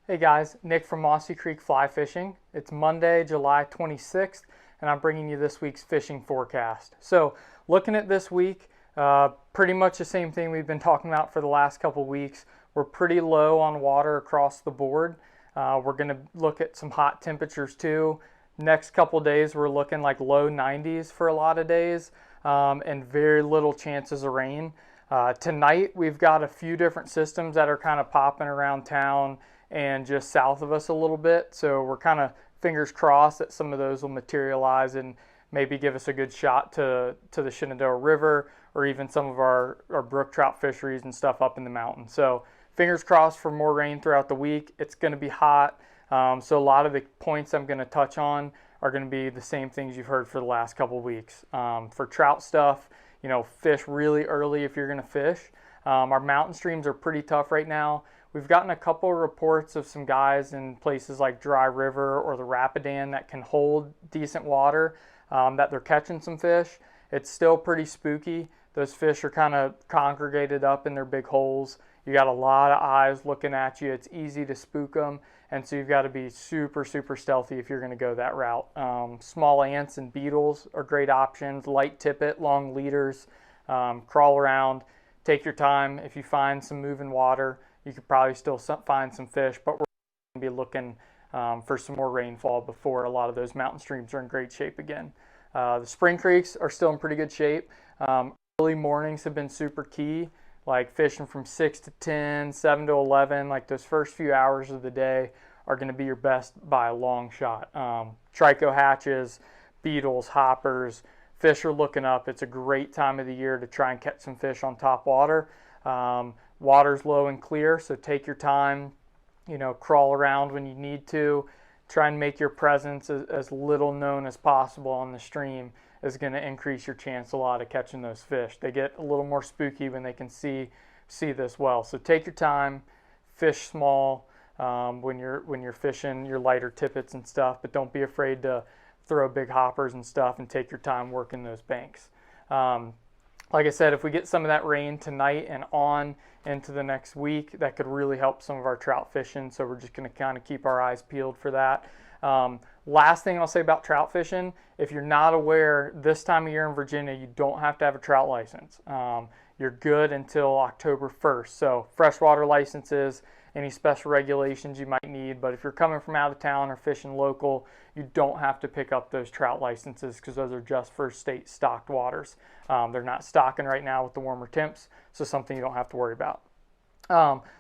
Hey guys, Nick from Mossy Creek Fly Fishing. It's Monday, July 26th, and I'm bringing you this week's fishing forecast. So, looking at this week, pretty much the same thing we've been talking about for the last couple weeks. We're pretty low on water across the board. We're going to look at some hot temperatures too. Next couple days, we're looking like low 90s for a lot of days, and very little chances of rain. Tonight, we've got a few different systems that are kind of popping around town and just south of us a little bit. So we're kind of fingers crossed that some of those will materialize and maybe give us a good shot to the Shenandoah River or even some of our brook trout fisheries and stuff up in the mountains. So fingers crossed for more rain throughout the week. It's going to be hot. So a lot of the points I'm going to touch on are going to be the same things you've heard for the last couple weeks. For trout stuff, you know, fish really early if you're going to fish. Our mountain streams are pretty tough right now. We've gotten a couple of reports of some guys in places like Dry River or the Rapidan that can hold decent water, that they're catching some fish. It's still pretty spooky. Those fish are kind of congregated up in their big holes. You got a lot of eyes looking at you. It's easy to spook them, and so you've got to be super, super stealthy if you're going to go that route. Small ants and beetles are great options. Light tippet, long leaders, crawl around. Take your time. If you find some moving water, you could probably still find some fish, but we're going to be looking for some more rainfall before a lot of those mountain streams are in great shape again. The spring creeks are still in pretty good shape. Early mornings have been super key, like fishing from 6 to 10, 7 to 11, like those first few hours of the day are going to be your best by a long shot. Trico hatches, beetles, hoppers, fish are looking up. It's a great time of the year to try and catch some fish on top water. Water's low and clear, so take your time, you know, crawl around when you need to. Try and make your presence as little known as possible on the stream is going to increase your chance a lot of catching those fish. They get a little more spooky when they can see this well. So take your time, fish small when you're fishing your lighter tippets and stuff, but don't be afraid to throw big hoppers and stuff and take your time working those banks. Like I said, if we get some of that rain tonight and on into the next week, that could really help some of our trout fishing. So we're just going to kind of keep our eyes peeled for that. Last thing I'll say about trout fishing, if you're not aware, this time of year in Virginia, you don't have to have a trout license. You're good until October 1st. So freshwater licenses, any special regulations you might need, but if you're coming from out of town or fishing local, you don't have to pick up those trout licenses because those are just for state stocked waters. They're not stocking right now with the warmer temps, so something you don't have to worry about.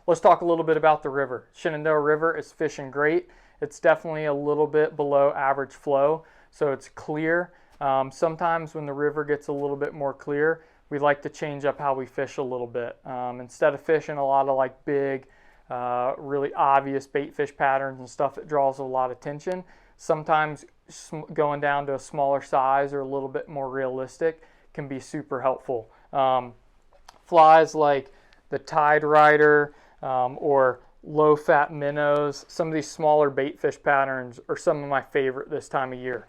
Let's talk a little bit about the river. Shenandoah River is fishing great. It's definitely a little bit below average flow, so it's clear. Sometimes when the river gets a little bit more clear, we like to change up how we fish a little bit. Instead of fishing a lot of like big, really obvious bait fish patterns and stuff that draws a lot of attention, sometimes going down to a smaller size or a little bit more realistic can be super helpful. Flies like the Tide Rider or low-fat minnows, some of these smaller bait fish patterns are some of my favorite this time of year.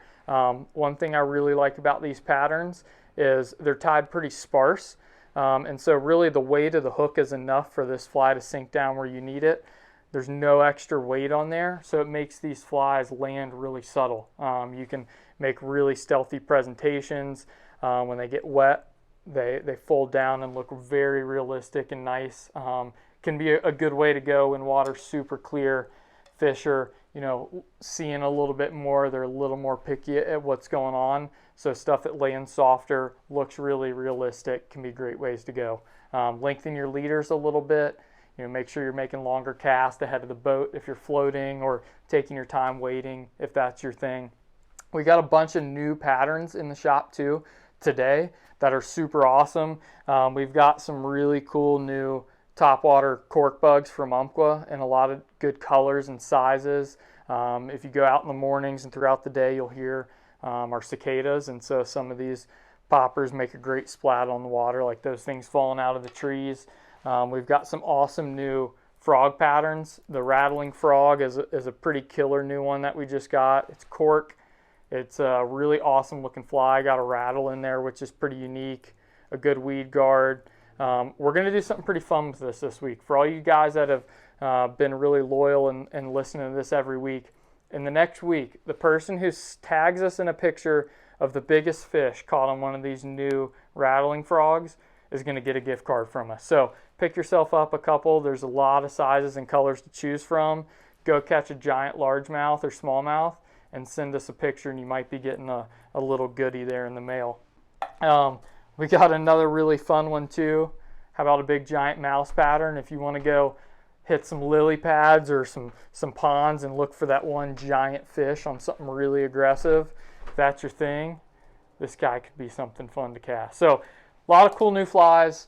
One thing I really like about these patterns is they're tied pretty sparse. And so really the weight of the hook is enough for this fly to sink down where you need it. There's no extra weight on there, so it makes these flies land really subtle. You can make really stealthy presentations. When they get wet, they fold down and look very realistic and nice. Can be a good way to go when water's super clear. Fish are, you know, seeing a little bit more. They're a little more picky at what's going on. So stuff that lands softer, looks really realistic, can be great ways to go. Lengthen your leaders a little bit. You know, make sure you're making longer casts ahead of the boat if you're floating, or taking your time waiting if that's your thing. We got a bunch of new patterns in the shop too today that are super awesome. We've got some really cool new topwater cork bugs from Umpqua in a lot of good colors and sizes. If you go out in the mornings and throughout the day, you'll hear our cicadas, and so some of these poppers make a great splat on the water, like those things falling out of the trees. We've got some awesome new frog patterns. The rattling frog is a pretty killer new one that we just got. It's cork. It's a really awesome looking fly. Got a rattle in there, which is pretty unique. A good weed guard. we're going to do something pretty fun with this week. For all you guys that have been really loyal and listening to this every week, in the next week, the person who tags us in a picture of the biggest fish caught on one of these new rattling frogs is going to get a gift card from us. So pick yourself up a couple. There's a lot of sizes and colors to choose from. Go catch a giant largemouth or smallmouth and send us a picture, and you might be getting a little goodie there in the mail. We got another really fun one too. How about a big giant mouse pattern? If you want to go hit some lily pads or some ponds and look for that one giant fish on something really aggressive, if that's your thing, this guy could be something fun to cast. So a lot of cool new flies,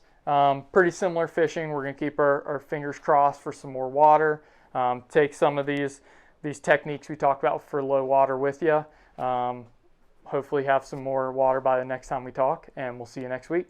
pretty similar fishing. We're going to keep our fingers crossed for some more water. Take some of these techniques we talked about for low water with you. Hopefully have some more water by the next time we talk, and we'll see you next week.